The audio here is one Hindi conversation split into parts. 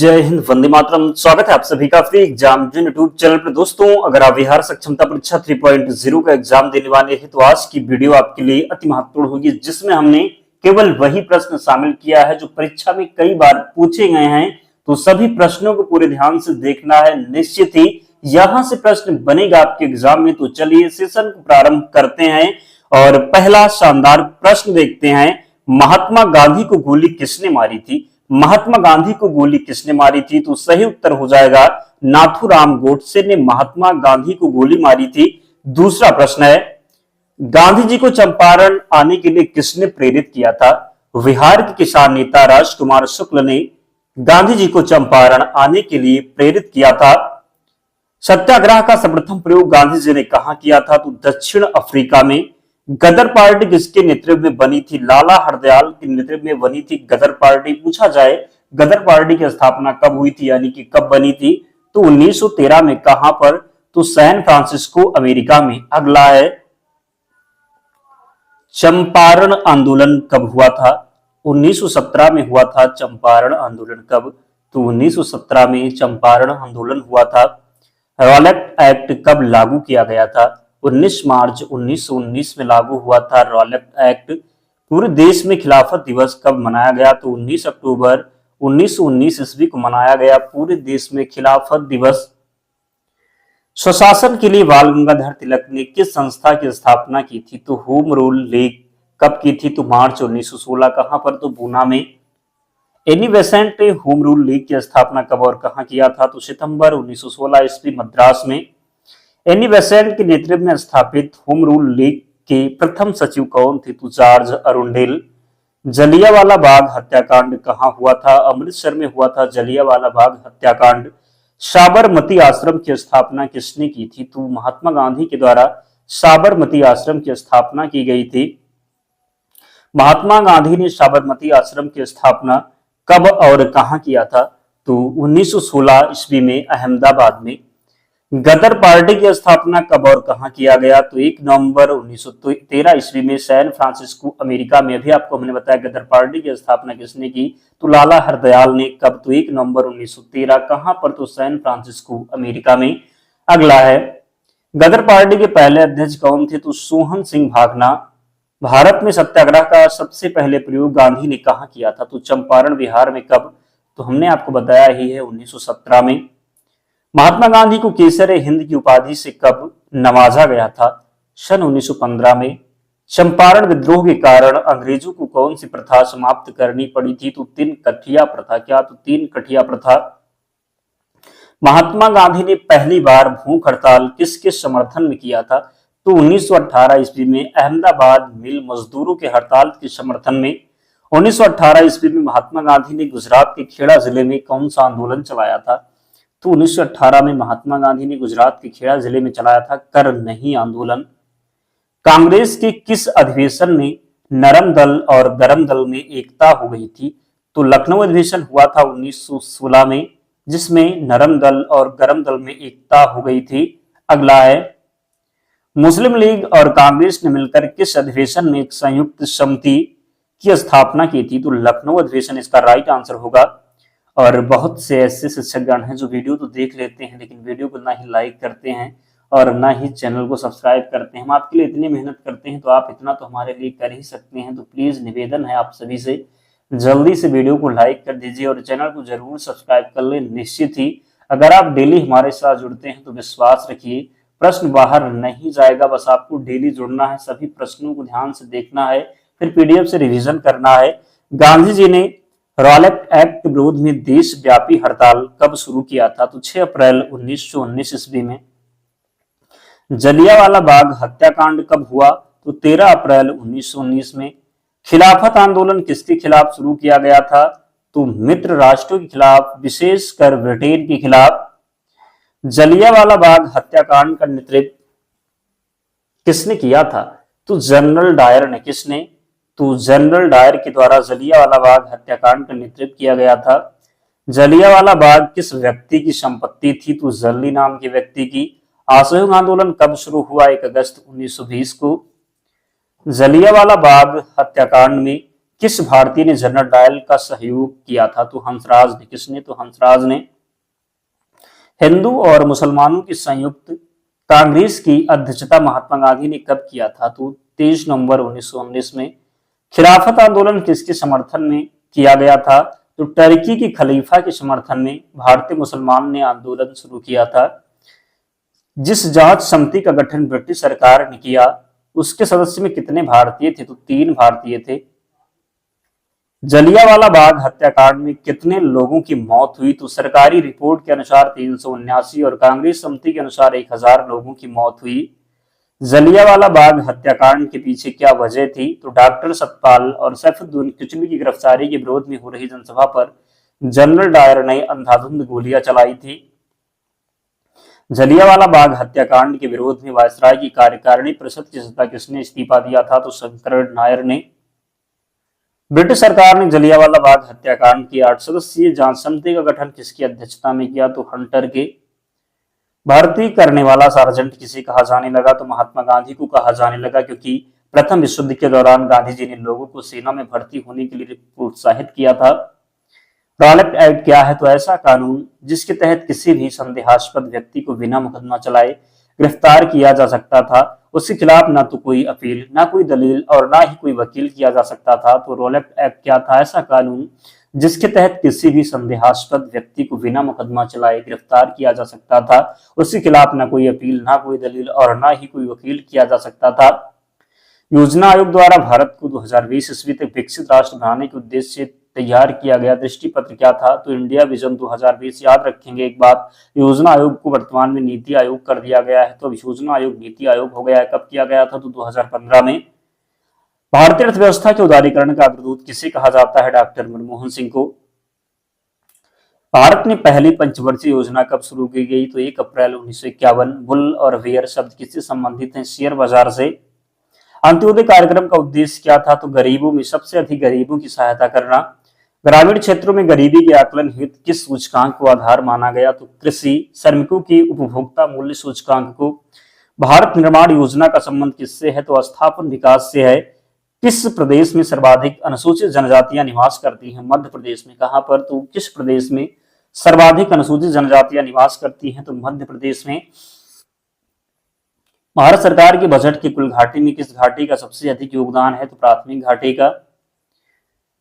जय हिंद, वंदे मातरम। स्वागत है आप सभी का फ्री एग्जाम जिन यूट्यूब चैनल पर। दोस्तों, अगर आप बिहार सक्षमता परीक्षा 3.0 का एग्जाम देने वाले हैं तो आज की वीडियो आपके लिए अति महत्वपूर्ण होगी, जिसमें हमने केवल वही प्रश्न शामिल किया है जो परीक्षा में कई बार पूछे गए हैं। तो सभी प्रश्नों को पूरे ध्यान से देखना है। निश्चित ही यहां से प्रश्न बनेगा आपके एग्जाम में। तो चलिए सेशन को प्रारंभ करते हैं और पहला शानदार प्रश्न देखते हैं। महात्मा गांधी को गोली किसने मारी थी? महात्मा गांधी को गोली किसने मारी थी? तो सही उत्तर हो जाएगा नाथूराम गोडसे ने महात्मा गांधी को गोली मारी थी। दूसरा प्रश्न है, गांधी जी को चंपारण आने के लिए किसने प्रेरित किया था? बिहार के किसान नेता राजकुमार शुक्ल ने गांधी जी को चंपारण आने के लिए प्रेरित किया था। सत्याग्रह का सर्वप्रथम प्रयोग गांधी जी ने कहां किया था? तो दक्षिण अफ्रीका में। गदर पार्टी किसके नेतृत्व में बनी थी? लाला हरदयाल के नेतृत्व में बनी थी गदर पार्टी। पूछा जाए गदर पार्टी की स्थापना कब हुई थी, यानी कि कब बनी थी? तो 1913 में। कहां पर? तो सैन फ्रांसिस्को, अमेरिका में। अगला है, चंपारण आंदोलन कब हुआ था? 1917 में हुआ था चंपारण आंदोलन। कब? तो 1917 में चंपारण आंदोलन हुआ था। रॉलेट एक्ट कब लागू किया गया था? 19 मार्च 1919 में लागू हुआ था रॉलेट एक्ट। पूरे देश में खिलाफत दिवस कब मनाया गया? तो 19 अक्टूबर 1919 ईस्वी को मनाया गया पूरे देश में खिलाफत दिवस। स्वशासन के लिए बाल गंगाधर तिलक ने किस संस्था की स्थापना की थी? तो होम रूल लीग कब की थी? तो मार्च 1916। कहां पर? तो पूना में। एनी बेसेंट ने होम रूल लीग की स्थापना कब और कहां किया था? तो सितंबर 1916 ईस्वी, मद्रास में। एनी बेसेंट के नेतृत्व में स्थापित होम रूल लीग के प्रथम सचिव कौन थे? तो जॉर्ज अरुंडेल। जलियांवाला बाग हत्याकांड कहां हुआ था? अमृतसर में हुआ था जलियांवाला बाग हत्याकांड। साबरमती आश्रम की स्थापना किसने की थी? तो महात्मा गांधी के द्वारा साबरमती आश्रम की स्थापना की गई थी। महात्मा गांधी ने साबरमती आश्रम की स्थापना कब और कहां किया था? तो 1916 ईस्वी में, अहमदाबाद में। गदर पार्टी की स्थापना कब और कहां किया गया? तो 1 नवंबर 1913 ईस्वी में, सैन फ्रांसिस्को, अमेरिका में। अभी आपको हमने बताया गदर पार्टी की स्थापना किसने की? तो लाला हरदयाल ने। कब? तो 1 नवंबर 1913। कहां पर? तो सैन फ्रांसिस्को, अमेरिका में। अगला है, गदर पार्टी के पहले अध्यक्ष कौन थे? तो सोहन सिंह भागना। भारत में सत्याग्रह का सबसे पहले प्रयोग गांधी ने कहां किया था? तो चंपारण, बिहार में। कब? तो हमने आपको बताया ही है 1917 में। महात्मा गांधी को केसर हिंद की उपाधि से कब नवाजा गया था? सन 1915 में। चंपारण विद्रोह के कारण अंग्रेजों को कौन सी प्रथा समाप्त करनी पड़ी थी? तो 3 कठिया प्रथा। क्या? तो 3 कठिया प्रथा। महात्मा गांधी ने पहली बार भूख हड़ताल किसके समर्थन में किया था? तो 1918 ईस्वी में, अहमदाबाद मिल मजदूरों के हड़ताल के समर्थन में। 1918 ईस्वी में महात्मा गांधी ने गुजरात के खेड़ा जिले में कौन सा आंदोलन चलाया था? तो 1918 में महात्मा गांधी ने गुजरात के खेड़ा जिले में चलाया था कर नहीं आंदोलन। कांग्रेस के किस अधिवेशन में नरम दल और गरम दल में एकता हो गई थी? तो लखनऊ अधिवेशन हुआ था 1916 में, जिसमें नरम दल और गरम दल में एकता हो गई थी। अगला है, मुस्लिम लीग और कांग्रेस ने मिलकर किस अधिवेशन में एक संयुक्त समिति की स्थापना की थी? तो लखनऊ अधिवेशन इसका राइट आंसर होगा। और बहुत से ऐसे शिक्षकगण हैं जो वीडियो तो देख लेते हैं लेकिन वीडियो को ना ही लाइक करते हैं और ना ही चैनल को सब्सक्राइब करते हैं। हम आपके लिए इतनी मेहनत करते हैं तो आप इतना तो हमारे लिए कर ही सकते हैं। तो प्लीज निवेदन है आप सभी से, जल्दी से वीडियो को लाइक कर दीजिए और चैनल को जरूर सब्सक्राइब कर ले। निश्चित ही अगर आप डेली हमारे साथ जुड़ते हैं तो विश्वास रखिए प्रश्न बाहर नहीं जाएगा। बस आपको डेली जुड़ना है, सभी प्रश्नों को ध्यान से देखना है, फिर पीडीएफ से रिवीजन करना है। गांधी जी ने रॉलेट एक्ट के विरोध में देशव्यापी हड़ताल कब शुरू किया था? तो 6 अप्रैल 1919 ईस्वी में। जलियांवाला बाग हत्याकांड कब हुआ? तो 13 अप्रैल 1919 में। खिलाफत आंदोलन किसके खिलाफ शुरू किया गया था? तो मित्र राष्ट्रों के खिलाफ, विशेषकर ब्रिटेन के खिलाफ। जलियांवाला बाग हत्याकांड का नेतृत्व किसने किया था? तो जनरल डायर ने। किसने? तो जनरल डायर के द्वारा जलियांवाला बाग हत्याकांड का नेतृत्व किया गया था। जलियांवाला बाग किस व्यक्ति की संपत्ति थी? तो जल्ली नाम के व्यक्ति की। असहयोग आंदोलन कब शुरू हुआ? 1 अगस्त 1920 को। जलियांवाला बाग हत्याकांड में किस भारतीय ने जनरल डायल का सहयोग किया था? तो हंसराज ने। किसने? तो हंसराज ने। हिंदू और मुसलमानों की संयुक्त कांग्रेस की अध्यक्षता महात्मा गांधी ने कब किया था? तो 23 नवंबर 1919 में। खिलाफत आंदोलन किसके समर्थन में किया गया था? तो टर्की के खलीफा के समर्थन में भारतीय मुसलमान ने आंदोलन शुरू किया था। जिस जांच समिति का गठन ब्रिटिश सरकार ने किया उसके सदस्य में कितने भारतीय थे? तो 3 भारतीय थे। जलियांवाला बाग हत्याकांड में कितने लोगों की मौत हुई? तो सरकारी रिपोर्ट के अनुसार 379 और कांग्रेस समिति के अनुसार 1000 लोगों की मौत हुई। जलियांवाला बाग हत्याकांड के पीछे क्या वजह थी? तो डॉक्टर सतपाल और सैफुद्दीन किचलू की गिरफ्तारी के विरोध में हो रही जनसभा पर जनरल डायर ने अंधाधुंध गोलियां चलाई थी। जलियांवाला बाग हत्याकांड के विरोध में वायसराय की कार्यकारिणी परिषद की सदस्यता किसने इस्तीफा दिया था? तो शंकर नायर ने। ब्रिटिश सरकार ने जलियांवाला बाग हत्याकांड की 8 सदस्यीय जांच समिति का गठन किसकी अध्यक्षता में किया? तो हंटर के। भर्ती करने वाला सार्जेंट किसे कहा जाने लगा? तो महात्मा गांधी को कहा जाने लगा, क्योंकि प्रथम विश्व युद्ध के दौरान गांधी जी ने लोगों को सेना में भर्ती होने के लिए प्रोत्साहित किया था। रॉलेट एक्ट क्या है? तो ऐसा कानून जिसके तहत किसी भी संदेहास्पद व्यक्ति को बिना मुकदमा चलाए गिरफ्तार किया जा सकता था, उसके खिलाफ ना तो कोई अपील, ना कोई दलील और ना ही कोई वकील किया जा सकता था। तो रॉलेट एक्ट क्या था? ऐसा कानून जिसके तहत किसी भी संदेहास्पद व्यक्ति को बिना मुकदमा चलाए गिरफ्तार किया जा सकता था, उसके खिलाफ ना कोई अपील, ना कोई दलील और ना ही कोई वकील किया जा सकता था। योजना आयोग द्वारा भारत को 2020 ईस्वी तक विकसित राष्ट्र बनाने के उद्देश्य से तैयार किया गया दृष्टि पत्र क्या था? तो इंडिया विजन 2020। याद रखेंगे एक बात, योजना आयोग को वर्तमान में नीति आयोग कर दिया गया है, तो अब योजना आयोग नीति आयोग हो गया है। कब किया गया था? तो 2015 में। भारतीय अर्थव्यवस्था के उदारीकरण का अग्रदूत किसे कहा जाता है? डॉक्टर मनमोहन सिंह को। भारत में पहली पंचवर्षीय योजना कब शुरू की गई? तो 1 अप्रैल 1951। बुल और बेयर शब्द किससे संबंधित हैं? शेयर बाजार से। अंत्योदय कार्यक्रम का उद्देश्य क्या था? तो गरीबों में सबसे अधिक गरीबों की सहायता करना। ग्रामीण क्षेत्रों में गरीबी के आकलन हेतु किस सूचकांक को आधार माना गया? तो कृषि श्रमिकों की उपभोक्ता मूल्य सूचकांक को। भारत निर्माण योजना का संबंध किससे है? तो स्थापन विकास से है। किस प्रदेश में सर्वाधिक अनुसूचित जनजातियां निवास करती हैं? मध्य प्रदेश में। कहां पर? तो किस प्रदेश में सर्वाधिक अनुसूचित जनजातियां निवास करती हैं? तो मध्य प्रदेश में। भारत सरकार के बजट की कुल घाटी में किस घाटी का सबसे अधिक योगदान है? तो प्राथमिक घाटी का।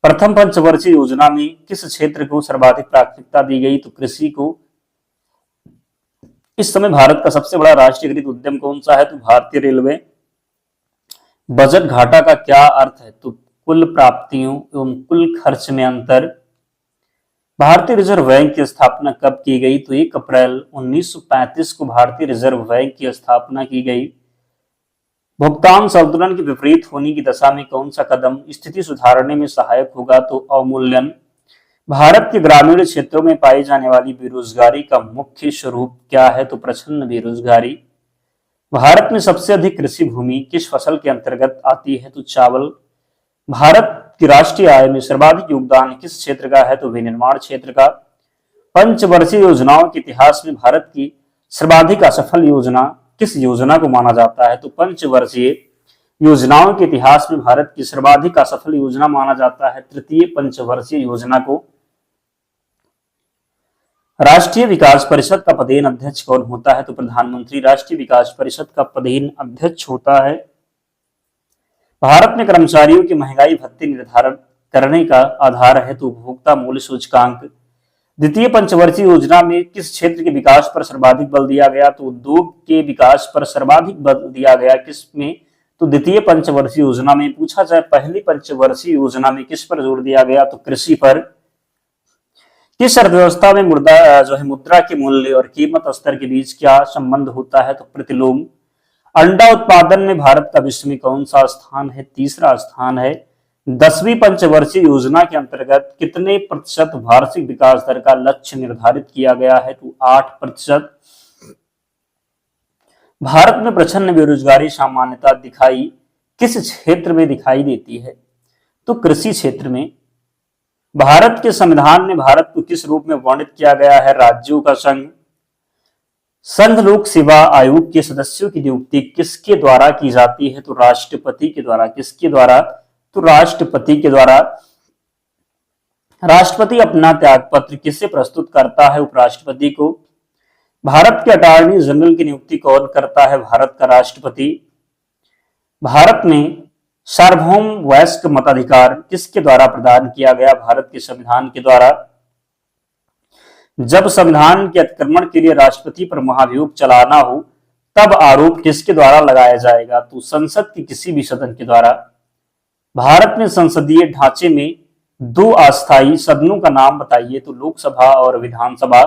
प्रथम पंचवर्षीय योजना में किस क्षेत्र को सर्वाधिक प्राथमिकता दी गई? तो कृषि को। इस समय भारत का सबसे बड़ा राष्ट्रीयकृत उद्यम कौन सा है? तो भारतीय रेलवे। बजट घाटा का क्या अर्थ है? तो कुल प्राप्तियों एवं कुल खर्च में अंतर। भारतीय रिजर्व बैंक की स्थापना कब की गई? तो 1 अप्रैल 1935 को भारतीय रिजर्व बैंक की स्थापना की गई। भुगतान संतुलन के विपरीत होने की दशा में कौन सा कदम स्थिति सुधारने में सहायक होगा? तो अवमूल्यन। भारत के ग्रामीण क्षेत्रों में पाई जाने वाली बेरोजगारी का मुख्य स्वरूप क्या है? तो प्रच्छन्न बेरोजगारी। भारत में सबसे अधिक कृषि भूमि किस फसल के अंतर्गत आती है? तो चावल। भारत की राष्ट्रीय आय में सर्वाधिक योगदान किस क्षेत्र का है? तो विनिर्माण क्षेत्र का। पंचवर्षीय योजनाओं के इतिहास में भारत की सर्वाधिक असफल योजना किस योजना को माना जाता है? तो पंचवर्षीय योजनाओं के इतिहास में भारत की सर्वाधिक असफल योजना माना जाता है तृतीय पंचवर्षीय योजना को। राष्ट्रीय विकास परिषद का पदेन अध्यक्ष कौन होता है? तो प्रधानमंत्री राष्ट्रीय विकास परिषद का पदेन अध्यक्ष होता है। भारत में कर्मचारियों की महंगाई भत्ते निर्धारण करने का आधार है तो उपभोक्ता मूल्य सूचकांक। द्वितीय पंचवर्षीय योजना में किस क्षेत्र के विकास पर सर्वाधिक बल दिया गया? तो उद्योग के विकास पर सर्वाधिक बल दिया गया। किसमें? तो द्वितीय पंचवर्षीय योजना में। पूछा जाए पहली पंचवर्षीय योजना में किस पर जोर दिया गया? तो कृषि पर। किस अर्थव्यवस्था में मुद्रा के मूल्य और कीमत स्तर के बीच क्या संबंध होता है? तो प्रतिलोम। अंडा उत्पादन में भारत का विश्व में कौन सा स्थान है? तीसरा स्थान है। 10वीं पंचवर्षीय योजना के अंतर्गत कितने प्रतिशत वार्षिक विकास दर का लक्ष्य निर्धारित किया गया है? तो 8%। भारत में प्रच्छन्न बेरोजगारी सामान्यता दिखाई किस क्षेत्र में दिखाई देती है? तो कृषि क्षेत्र में। भारत के संविधान में भारत को किस रूप में वर्णित किया गया है? राज्यों का संघ। संघ लोक सेवा आयोग के सदस्यों की नियुक्ति किसके द्वारा की जाती है? तो राष्ट्रपति के द्वारा। किसके द्वारा? तो राष्ट्रपति अपना त्याग पत्र किससे प्रस्तुत करता है? उपराष्ट्रपति को। भारत के अटॉर्नी जनरल की नियुक्ति कौन करता है? भारत का राष्ट्रपति। भारत में सार्वभौम वयस्क मताधिकार किसके द्वारा प्रदान किया गया? भारत के संविधान के द्वारा। जब संविधान के अतिक्रमण के लिए राष्ट्रपति पर महाभियोग चलाना हो तब आरोप किसके द्वारा लगाया जाएगा? तो संसद के किसी भी सदन के द्वारा। भारत में संसदीय ढांचे में दो अस्थायी सदनों का नाम बताइए? तो लोकसभा और विधानसभा।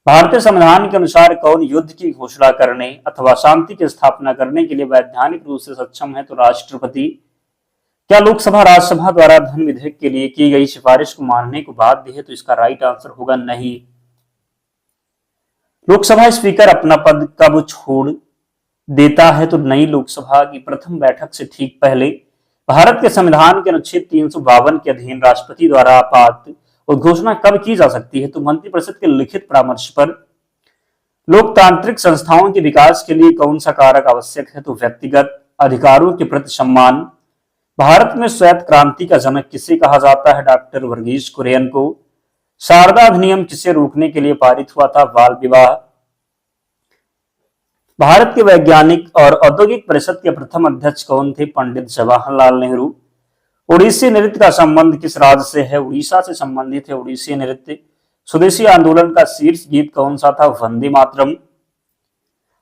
भारतीय संविधान के अनुसार कौन युद्ध की घोषणा करने अथवा शांति की स्थापना करने के लिए वैधानिक रूप से सक्षम है? तो राष्ट्रपति। क्या लोकसभा राज्यसभा द्वारा धन विधेयक के लिए की गई सिफारिश को मानने को बाध्य है? तो इसका राइट आंसर होगा नहीं। लोकसभा स्पीकर अपना पद कब छोड़ देता है? तो नई लोकसभा की प्रथम बैठक से ठीक पहले। भारत के संविधान के अनुच्छेद 352 के अधीन राष्ट्रपति द्वारा आपात उद्घोषणा कब की जा सकती है? तो मंत्रिपरिषद के लिखित परामर्श पर। लोकतांत्रिक संस्थाओं के विकास के लिए कौन सा कारक आवश्यक है? तो व्यक्तिगत अधिकारों के प्रति सम्मान। भारत में श्वेत क्रांति का जनक किसे कहा जाता है? डॉक्टर वर्गीज कुरियन को। शारदा अधिनियम किसे रोकने के लिए पारित हुआ था? बाल विवाह। भारत के वैज्ञानिक और औद्योगिक परिषद के प्रथम अध्यक्ष कौन थे? पंडित जवाहरलाल नेहरू। ओडिसी नृत्य का संबंध किस राज्य से है? उड़ीसा से संबंधित है ओडिसी नृत्य। स्वदेशी आंदोलन का शीर्ष गीत कौन सा था? वंदे मातरम।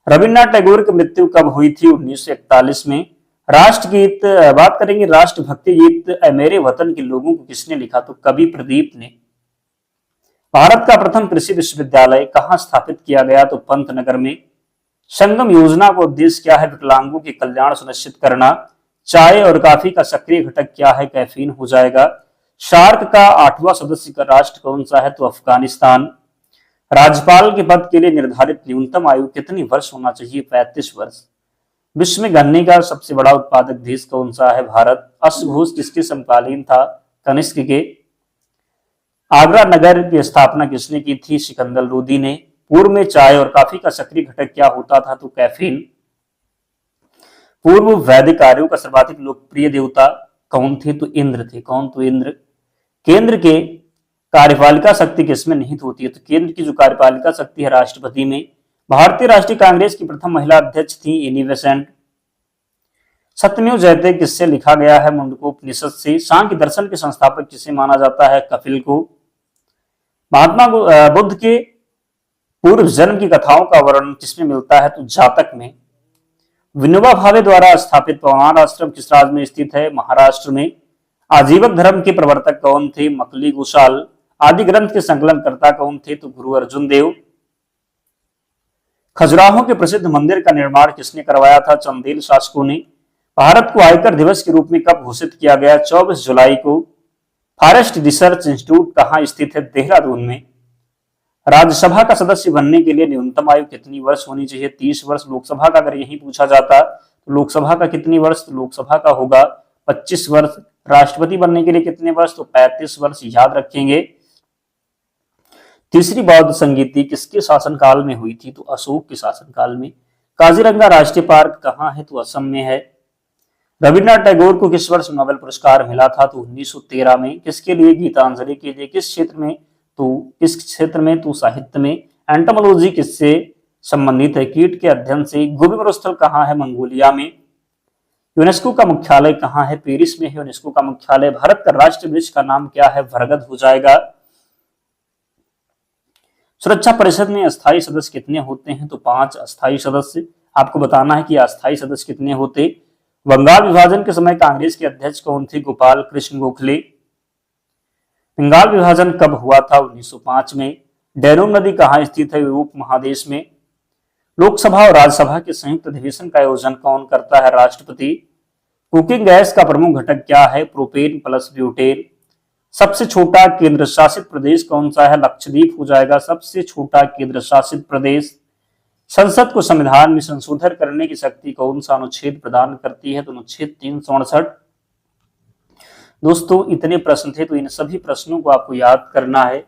रविन्द्रनाथ टैगोर की मृत्यु कब हुई थी? 1941 में। राष्ट्रगीत बात करेंगे, राष्ट्रभक्ति गीत मेरे वतन के लोगों को किसने लिखा? तो कवि प्रदीप ने। भारत का प्रथम कृषि विश्वविद्यालय कहाँ स्थापित किया गया? तो पंतनगर में। संगम योजना का उद्देश्य क्या है? विकलांगों के कल्याण सुनिश्चित करना। चाय और कॉफी का सक्रिय घटक क्या है? कैफीन हो जाएगा। सार्क का 8वां सदस्य का राष्ट्र कौन सा है? तो अफगानिस्तान। राज्यपाल के पद के लिए निर्धारित न्यूनतम आयु कितनी वर्ष होना चाहिए? 35 वर्ष। विश्व में गन्ने का सबसे बड़ा उत्पादक देश कौन सा है? भारत। अश्वघोष किसके समकालीन था? कनिष्क के। आगरा नगर की स्थापना किसने की थी? सिकंदर लोदी ने। पूर्व में चाय और कॉफी का सक्रिय घटक क्या होता था? तो कैफीन। पूर्व वैदिक कार्यों का सर्वाधिक लोकप्रिय देवता कौन थे? तो इंद्र थे। कौन? तो इंद्र। केंद्र के कार्यपालिका शक्ति किसमें निहित होती है? तो केंद्र की जो कार्यपालिका शक्ति है राष्ट्रपति में। भारतीय राष्ट्रीय कांग्रेस की प्रथम महिला अध्यक्ष थी एनी बेसेंट। सत्यमेव जयते किससे लिखा गया है? मुंडकोपनिषद से। सांख्य दर्शन के संस्थापक किसे माना जाता है? कपिल को। महात्मा बुद्ध के पूर्व जन्म की कथाओं का वर्णन किसमें मिलता है? तो जातक में। विनोबा भावे द्वारा स्थापित पवनार आश्रम किस राज्य में स्थित है? महाराष्ट्र में। आजीवक धर्म के प्रवर्तक कौन थे? मकली घोषाल। आदि ग्रंथ के संकलनकर्ता कौन थे? तो गुरु अर्जुन देव। खजुराहो के प्रसिद्ध मंदिर का निर्माण किसने करवाया था? चंदेल शासकों ने। भारत को आयकर दिवस के रूप में कब घोषित किया गया? 24 जुलाई को। फॉरेस्ट रिसर्च इंस्टीट्यूट कहाँ स्थित है? देहरादून में। राज्यसभा का सदस्य बनने के लिए न्यूनतम आयु कितनी वर्ष होनी चाहिए? 30 वर्ष। लोकसभा का अगर यही पूछा जाता तो लोकसभा का कितनी वर्ष? तो लोकसभा का होगा 25 वर्ष। राष्ट्रपति बनने के लिए कितने वर्ष? तो 35 वर्ष। याद रखेंगे। तीसरी बौद्ध संगीति किसके शासनकाल में हुई थी? तो अशोक के शासनकाल में। काजीरंगा राष्ट्रीय पार्क कहाँ है? तो असम में है। रविन्द्रनाथ टैगोर को किस वर्ष नोबेल पुरस्कार मिला था? तो 1913 में। किसके लिए? गीतांजलि के लिए। किस क्षेत्र में? तो साहित्य में। एंटोमोलॉजी किससे संबंधित है? कीट के अध्ययन से। गोबी मरुस्थल कहाँ है? मंगोलिया में। यूनेस्को का मुख्यालय कहाँ है? पेरिस में है यूनेस्को का मुख्यालय। भारत का राष्ट्रीय वृक्ष का नाम क्या है? बरगद हो जाएगा। सुरक्षा परिषद में अस्थायी सदस्य कितने होते हैं? तो 5 अस्थायी सदस्य। आपको बताना है कि अस्थायी सदस्य कितने होते। बंगाल विभाजन के समय कांग्रेस के अध्यक्ष कौन थे? गोपाल कृष्ण गोखले। बंगाल विभाजन कब हुआ था? 1905 में। डेनूब नदी कहाँ स्थित है? यूरोप महादेश में। लोकसभा और राज्यसभा के संयुक्त अधिवेशन का आयोजन कौन करता है? राष्ट्रपति। कुकिंग गैस का प्रमुख घटक क्या है? Propane plus butane. सबसे छोटा केंद्र शासित प्रदेश कौन सा है? लक्षद्वीप हो जाएगा सबसे छोटा केंद्र शासित प्रदेश। संसद को संविधान में संशोधन करने की शक्ति कौन सा अनुच्छेद प्रदान करती है? तो अनुच्छेद 368। दोस्तों इतने प्रश्न थे, तो इन सभी प्रश्नों को आपको याद करना है।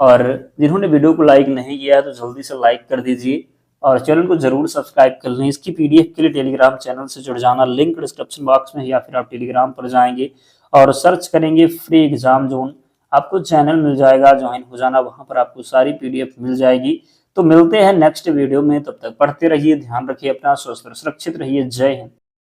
और जिन्होंने वीडियो को लाइक नहीं किया है तो जल्दी से लाइक कर दीजिए और चैनल को जरूर सब्सक्राइब कर लें। इसकी पीडीएफ के लिए टेलीग्राम चैनल से जुड़ जाना, लिंक डिस्क्रिप्शन बॉक्स में, या फिर आप टेलीग्राम पर जाएंगे और सर्च करेंगे फ्री एग्जाम जोन, आपको चैनल मिल जाएगा, ज्वाइन हो जाना, वहां पर आपको सारी पीडीएफ मिल जाएगी। तो मिलते हैं नेक्स्ट वीडियो में, तब तक पढ़ते रहिए, ध्यान रखिए अपना, स्वस्थ और सुरक्षित रहिए। जय हिंद।